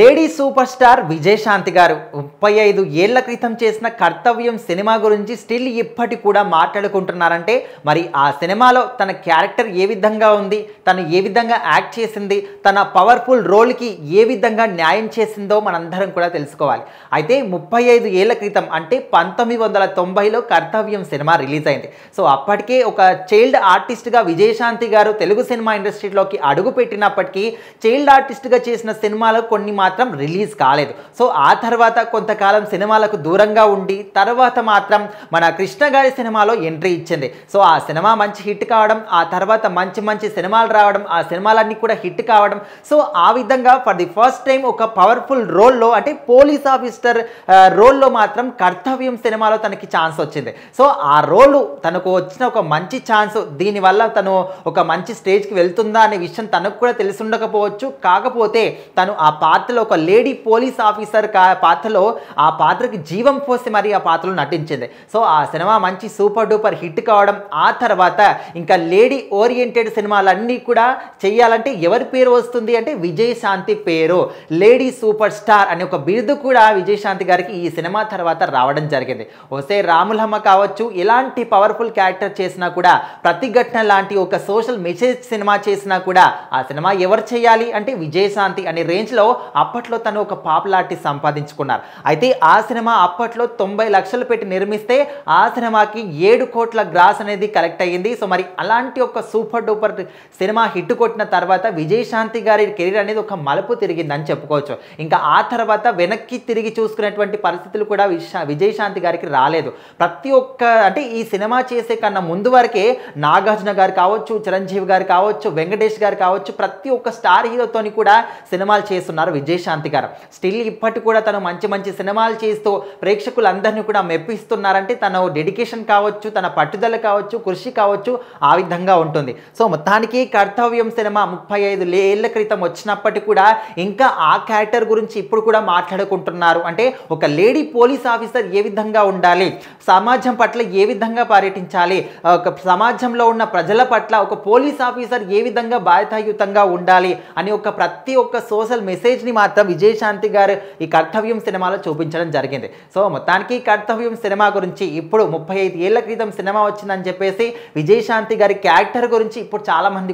Lady super star Vijayashanti గారు 35 ఏళ్ల క్రితం చేసిన కర్తవ్యం సినిమా గురించి స్టిల్ ఇప్పటి కూడా మాట్లాడుకుంటున్నారంటే మరి ఆ సినిమాలో తన క్యారెక్టర్ ఏ విధంగా ఉంది, తను ఏ విధంగా యాక్ట్ చేసింది, తన పవర్ఫుల్ రోల్కి ఏ విధంగా న్యాయం చేసిందో మనందరం కూడా తెలుసుకోవాలి. అయితే 35 ఏళ్ల క్రితం అంటే 1990లో కర్తవ్యం సినిమా రిలీజ్ అయింది. సో అప్పటికే ఒక చైల్డ్ ఆర్టిస్ట్గా విజయశాంతి గారు తెలుగు సినిమా ఇండస్ట్రీలోకి అడుగు పెట్టినప్పటికీ చైల్డ్ ఆర్టిస్ట్గా చేసిన సినిమాలో కొన్ని మాత్రం రిలీజ్ కాలేదు. సో ఆ తర్వాత కొంతకాలం సినిమాలకు దూరంగా ఉండి తర్వాత మాత్రం మన కృష్ణ గారి సినిమాలో ఎంట్రీ ఇచ్చింది. సో ఆ సినిమా మంచి హిట్ కావడం, ఆ తర్వాత మంచి మంచి సినిమాలు రావడం, ఆ సినిమాలన్నీ కూడా హిట్ కావడం. సో ఆ విధంగా ఫర్ ది ఫస్ట్ టైం ఒక పవర్ఫుల్ రోల్లో అంటే పోలీస్ ఆఫీసర్ రోల్లో మాత్రం కర్తవ్యం సినిమాలో తనకి ఛాన్స్ వచ్చింది. సో ఆ రోలు తనకు వచ్చిన ఒక మంచి ఛాన్స్, దీనివల్ల తను ఒక మంచి స్టేజ్కి వెళ్తుందా అనే విషయం తనకు కూడా తెలిసి ఉండకపోవచ్చు. కాకపోతే తను ఆ పాత్రలో ఒక లేడీ పోలీస్ ఆఫీసర్ పాత్రలో ఆ పాత్రకి జీవం పోసి మరి ఆ పాత్రలో నటించింది. సో ఆ సినిమా మంచి సూపర్ డూపర్ హిట్ కావడం, ఆ తర్వాత ఇంకా లేడీ ఓరియంటెడ్ సినిమాలన్నీ కూడా చేయాలంటే ఎవరి పేరు వస్తుంది అంటే విజయశాంతి పేరు. లేడీ సూపర్ స్టార్ అనే ఒక బిరుదు కూడా విజయశాంతి గారికి ఈ సినిమా తర్వాత రావడం జరిగింది. ఓసే రాములమ్మ కావచ్చు, ఇలాంటి పవర్ఫుల్ క్యారెక్టర్ చేసినా కూడా, ప్రతిఘటన లాంటి ఒక సోషల్ మెసేజ్ సినిమా చేసినా కూడా ఆ సినిమా ఎవరు చేయాలి అంటే విజయశాంతి అనే రేంజ్లో అప్పట్లో తను ఒక పాపులారిటీ సంపాదించుకున్నారు. అయితే ఆ సినిమా అప్పట్లో 90 లక్షలు పెట్టి నిర్మిస్తే ఆ సినిమాకి 7 కోట్ల గ్రాస్ అనేది కలెక్ట్ అయ్యింది. సో మరి అలాంటి ఒక సూపర్ డూపర్ సినిమా హిట్ కొట్టిన తర్వాత విజయశాంతి గారి కెరీర్ అనేది ఒక మలుపు తిరిగిందని చెప్పుకోవచ్చు. ఇంకా ఆ తర్వాత వెనక్కి తిరిగి చూసుకునేటువంటి పరిస్థితులు కూడా విజయశాంతి గారికి రాలేదు. ప్రతి ఒక్క అంటే ఈ సినిమా చేసే కన్నా ముందు వరకే నాగార్జున గారు కావచ్చు, చిరంజీవి గారు కావచ్చు, వెంకటేష్ గారు కావచ్చు, ప్రతి ఒక్క స్టార్ హీరోతోని కూడా సినిమాలు చేస్తున్నారు విజయశాంతి గారు. స్టిల్ ఇప్పటి కూడా తను మంచి మంచి సినిమాలు చేస్తూ ప్రేక్షకులందరినీ కూడా మెప్పిస్తున్నారంటే తన డెడికేషన్ కావచ్చు, తన పట్టుదల కావచ్చు, కృషి కావచ్చు, ఆ విధంగా ఉంటుంది. సో మొత్తానికి కర్తవ్యం సినిమా 35 ఏళ్ల క్రితం వచ్చినప్పటికీ కూడా ఇంకా ఆ క్యారెక్టర్ గురించి ఇప్పుడు కూడా మాట్లాడుకుంటున్నారు. అంటే ఒక లేడీ పోలీస్ ఆఫీసర్ ఏ విధంగా ఉండాలి, సమాజం పట్ల ఏ విధంగా పర్యటించాలి, ఒక సమాజంలో ఉన్న ప్రజల పట్ల ఒక పోలీస్ ఆఫీసర్ ఏ విధంగా బాధ్యతాయుతంగా ఉండాలి అని ఒక ప్రతి ఒక్క సోషల్ మెసేజ్ని మాత్రం విజయశాంతి గారు ఈ కర్తవ్యం సినిమాలో చూపించడం జరిగింది. సో మొత్తానికి కర్తవ్యం సినిమా గురించి ఇప్పుడు 35 ఏళ్ల క్రితం సినిమా వచ్చిందని చెప్పేసి విజయశాంతి గారి క్యారెక్టర్ గురించి ఇప్పుడు చాలామంది